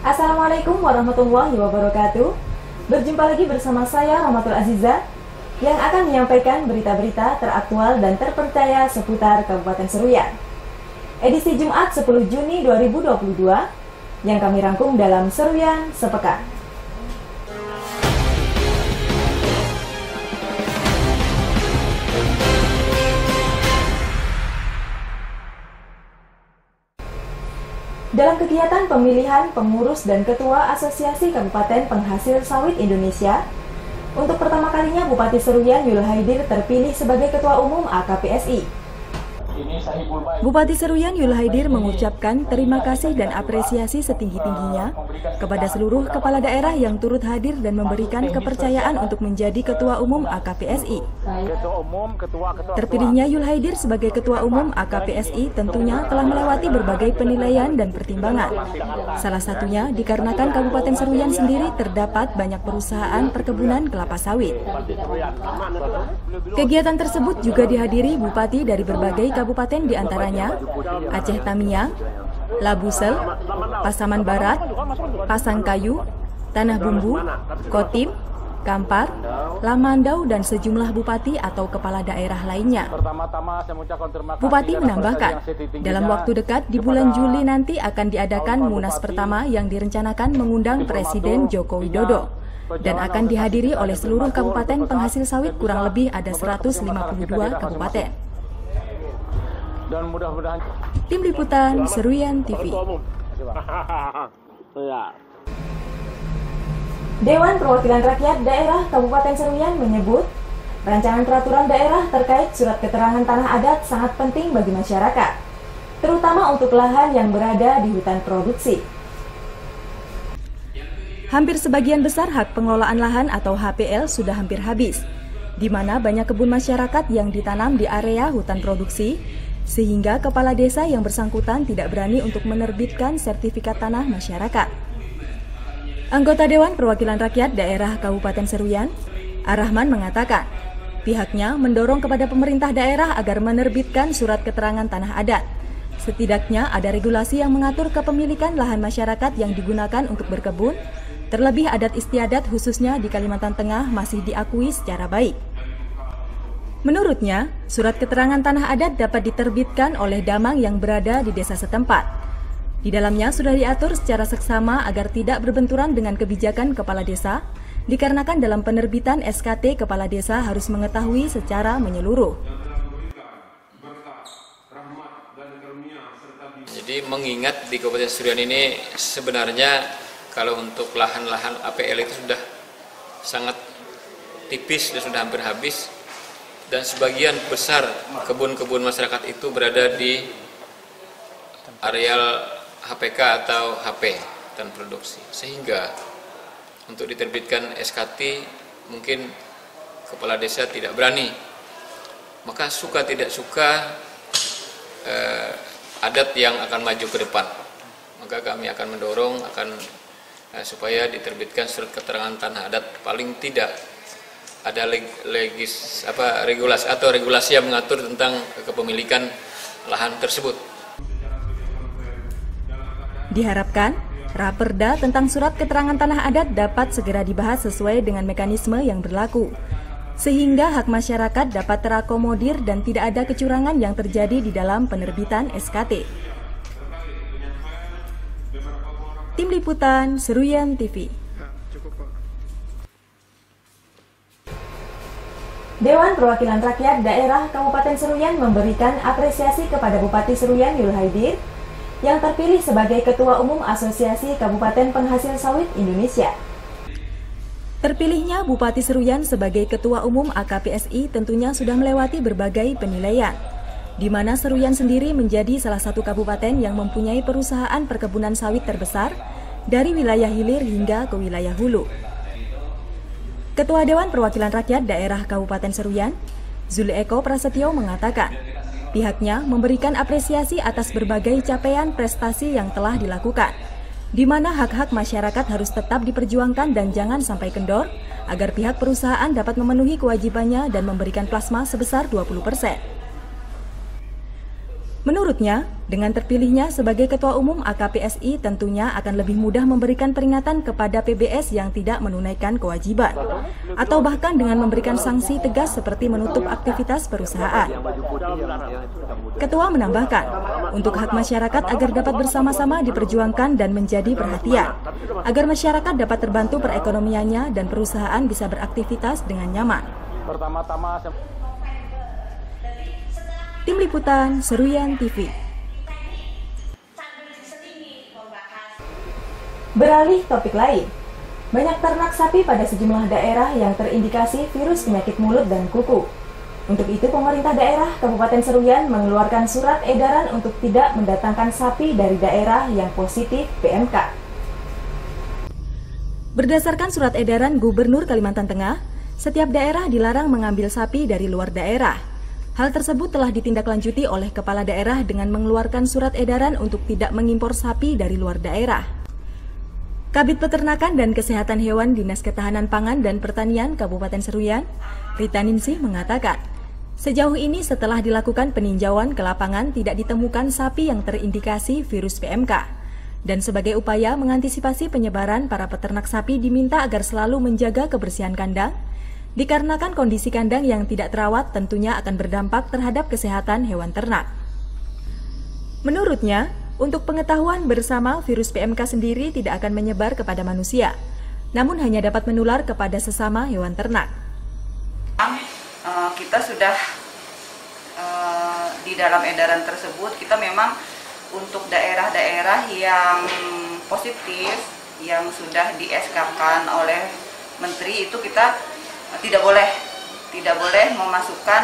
Assalamualaikum warahmatullahi wabarakatuh. Berjumpa lagi bersama saya Rahmatul Aziza yang akan menyampaikan berita-berita teraktual dan terpercaya seputar Kabupaten Seruyan. Edisi Jumat 10 Juni 2022 yang kami rangkum dalam Seruyan Sepekan. Dalam kegiatan pemilihan pengurus dan ketua Asosiasi Kabupaten Penghasil Sawit Indonesia, untuk pertama kalinya Bupati Seruyan Yul Haidir terpilih sebagai Ketua Umum AKPSI. Bupati Seruyan Yul Haidir mengucapkan terima kasih dan apresiasi setinggi-tingginya kepada seluruh kepala daerah yang turut hadir dan memberikan kepercayaan untuk menjadi Ketua Umum AKPSI. Terpilihnya Yul Haidir sebagai Ketua Umum AKPSI tentunya telah melewati berbagai penilaian dan pertimbangan. Salah satunya dikarenakan Kabupaten Seruyan sendiri terdapat banyak perusahaan perkebunan kelapa sawit. Kegiatan tersebut juga dihadiri bupati dari berbagai kabupaten diantaranya Aceh Tamiang, Labusel, Pasaman Barat, Pasangkayu, Tanah Bumbu, Kotim, Kampar, Lamandau, dan sejumlah bupati atau kepala daerah lainnya. Bupati menambahkan, dalam waktu dekat di bulan Juli nanti akan diadakan Munas pertama yang direncanakan mengundang Presiden Joko Widodo dan akan dihadiri oleh seluruh kabupaten penghasil sawit, kurang lebih ada 152 kabupaten. Tim Liputan Seruyan TV. Dewan Perwakilan Rakyat Daerah Kabupaten Seruyan menyebut, rancangan peraturan daerah terkait surat keterangan tanah adat sangat penting bagi masyarakat, terutama untuk lahan yang berada di hutan produksi. Hampir sebagian besar hak pengelolaan lahan atau HPL sudah hampir habis, di mana banyak kebun masyarakat yang ditanam di area hutan produksi, sehingga kepala desa yang bersangkutan tidak berani untuk menerbitkan sertifikat tanah masyarakat. Anggota Dewan Perwakilan Rakyat Daerah Kabupaten Seruyan, Ar-Rahman, mengatakan pihaknya mendorong kepada pemerintah daerah agar menerbitkan surat keterangan tanah adat. Setidaknya ada regulasi yang mengatur kepemilikan lahan masyarakat yang digunakan untuk berkebun, terlebih adat istiadat khususnya di Kalimantan Tengah masih diakui secara baik. Menurutnya, surat keterangan tanah adat dapat diterbitkan oleh damang yang berada di desa setempat. Di dalamnya sudah diatur secara seksama agar tidak berbenturan dengan kebijakan kepala desa, dikarenakan dalam penerbitan SKT kepala desa harus mengetahui secara menyeluruh. Jadi mengingat di Kabupaten Seruyan ini sebenarnya kalau untuk lahan-lahan APL itu sudah sangat tipis dan sudah hampir habis, dan sebagian besar kebun-kebun masyarakat itu berada di areal HPK atau HP dan produksi, sehingga untuk diterbitkan SKT mungkin kepala desa tidak berani, maka suka tidak suka adat yang akan maju ke depan. Maka kami akan mendorong supaya diterbitkan surat keterangan tanah adat, paling tidak ada regulasi yang mengatur tentang kepemilikan lahan tersebut. Diharapkan, Raperda tentang surat keterangan tanah adat dapat segera dibahas sesuai dengan mekanisme yang berlaku, sehingga hak masyarakat dapat terakomodir dan tidak ada kecurangan yang terjadi di dalam penerbitan SKT. Tim Liputan Seruyan TV. Dewan Perwakilan Rakyat Daerah Kabupaten Seruyan memberikan apresiasi kepada Bupati Seruyan Yul Haidir yang terpilih sebagai Ketua Umum Asosiasi Kabupaten Penghasil Sawit Indonesia. Terpilihnya Bupati Seruyan sebagai Ketua Umum AKPSI tentunya sudah melewati berbagai penilaian, di mana Seruyan sendiri menjadi salah satu kabupaten yang mempunyai perusahaan perkebunan sawit terbesar dari wilayah hilir hingga ke wilayah hulu. Ketua Dewan Perwakilan Rakyat Daerah Kabupaten Seruyan, Zuli Eko Prasetyo, mengatakan pihaknya memberikan apresiasi atas berbagai capaian prestasi yang telah dilakukan, di mana hak-hak masyarakat harus tetap diperjuangkan dan jangan sampai kendor, agar pihak perusahaan dapat memenuhi kewajibannya dan memberikan plasma sebesar 20%. Menurutnya, dengan terpilihnya sebagai Ketua Umum AKPSI tentunya akan lebih mudah memberikan peringatan kepada PBS yang tidak menunaikan kewajiban, atau bahkan dengan memberikan sanksi tegas seperti menutup aktivitas perusahaan. Ketua menambahkan, untuk hak masyarakat agar dapat bersama-sama diperjuangkan dan menjadi perhatian, agar masyarakat dapat terbantu perekonomiannya dan perusahaan bisa beraktivitas dengan nyaman. Tim Liputan Seruyan TV. Beralih topik lain, banyak ternak sapi pada sejumlah daerah yang terindikasi virus penyakit mulut dan kuku. Untuk itu, pemerintah daerah Kabupaten Seruyan mengeluarkan surat edaran untuk tidak mendatangkan sapi dari daerah yang positif PMK. Berdasarkan surat edaran Gubernur Kalimantan Tengah, setiap daerah dilarang mengambil sapi dari luar daerah. Hal tersebut telah ditindaklanjuti oleh Kepala Daerah dengan mengeluarkan surat edaran untuk tidak mengimpor sapi dari luar daerah. Kabid Peternakan dan Kesehatan Hewan Dinas Ketahanan Pangan dan Pertanian Kabupaten Seruyan, Rita Ningsih mengatakan, sejauh ini setelah dilakukan peninjauan ke lapangan tidak ditemukan sapi yang terindikasi virus PMK. Dan sebagai upaya mengantisipasi penyebaran, para peternak sapi diminta agar selalu menjaga kebersihan kandang, dikarenakan kondisi kandang yang tidak terawat tentunya akan berdampak terhadap kesehatan hewan ternak. Menurutnya, untuk pengetahuan bersama, virus PMK sendiri tidak akan menyebar kepada manusia, namun hanya dapat menular kepada sesama hewan ternak. Kita sudah di dalam edaran tersebut, kita memang untuk daerah-daerah yang positif, yang sudah di-SK-kan oleh Menteri, itu kita tidak boleh memasukkan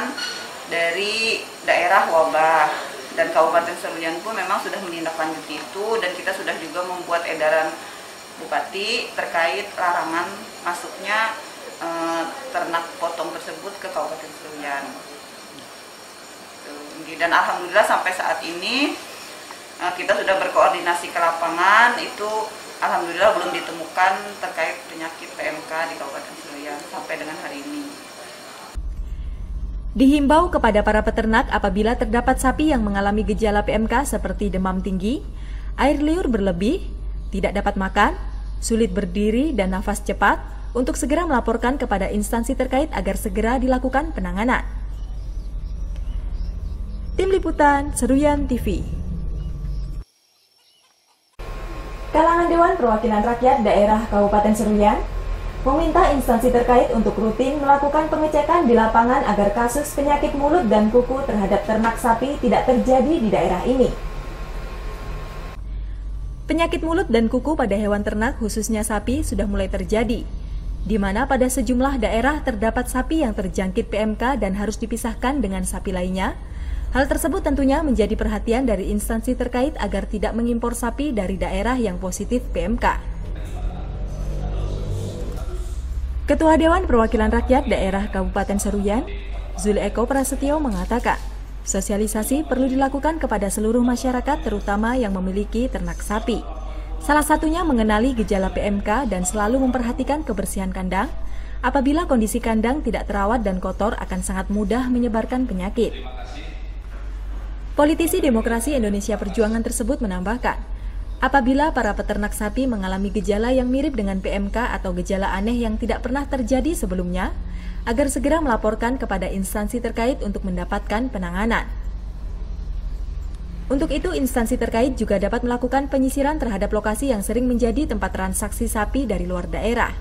dari daerah wabah, dan Kabupaten Seruyan pun memang sudah menindaklanjuti itu, dan kita sudah juga membuat edaran Bupati terkait larangan masuknya ternak potong tersebut ke Kabupaten Seruyan. Dan alhamdulillah sampai saat ini kita sudah berkoordinasi ke lapangan, itu alhamdulillah belum ditemukan terkait penyakit PMK di Kabupaten Seruyan sampai dengan hari ini. Dihimbau kepada para peternak apabila terdapat sapi yang mengalami gejala PMK seperti demam tinggi, air liur berlebih, tidak dapat makan, sulit berdiri, dan nafas cepat, untuk segera melaporkan kepada instansi terkait agar segera dilakukan penanganan. Tim Liputan Seruyan TV. Kalangan Dewan Perwakilan Rakyat Daerah Kabupaten Seruyan meminta instansi terkait untuk rutin melakukan pengecekan di lapangan agar kasus penyakit mulut dan kuku terhadap ternak sapi tidak terjadi di daerah ini. Penyakit mulut dan kuku pada hewan ternak khususnya sapi sudah mulai terjadi, di mana pada sejumlah daerah terdapat sapi yang terjangkit PMK dan harus dipisahkan dengan sapi lainnya. Hal tersebut tentunya menjadi perhatian dari instansi terkait agar tidak mengimpor sapi dari daerah yang positif PMK. Ketua Dewan Perwakilan Rakyat Daerah Kabupaten Seruyan, Zul Eko Prasetyo mengatakan, sosialisasi perlu dilakukan kepada seluruh masyarakat terutama yang memiliki ternak sapi. Salah satunya mengenali gejala PMK dan selalu memperhatikan kebersihan kandang. Apabila kondisi kandang tidak terawat dan kotor akan sangat mudah menyebarkan penyakit. Politisi Demokrasi Indonesia Perjuangan tersebut menambahkan, apabila para peternak sapi mengalami gejala yang mirip dengan PMK atau gejala aneh yang tidak pernah terjadi sebelumnya, agar segera melaporkan kepada instansi terkait untuk mendapatkan penanganan. Untuk itu, instansi terkait juga dapat melakukan penyisiran terhadap lokasi yang sering menjadi tempat transaksi sapi dari luar daerah,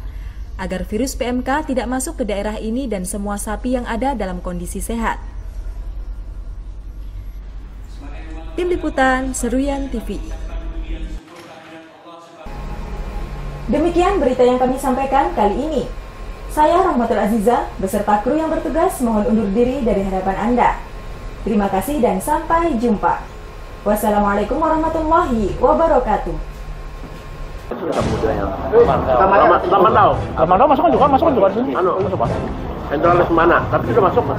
agar virus PMK tidak masuk ke daerah ini dan semua sapi yang ada dalam kondisi sehat. Tim Liputan Seruyan TV. Demikian berita yang kami sampaikan kali ini. Saya Rahmatul Aziza beserta kru yang bertugas mohon undur diri dari hadapan Anda. Terima kasih dan sampai jumpa. Wassalamualaikum warahmatullahi wabarakatuh. Kamandau masukkan juga di sini. Masuk Pak. Sentralis mana? Tapi sudah masuk Pak.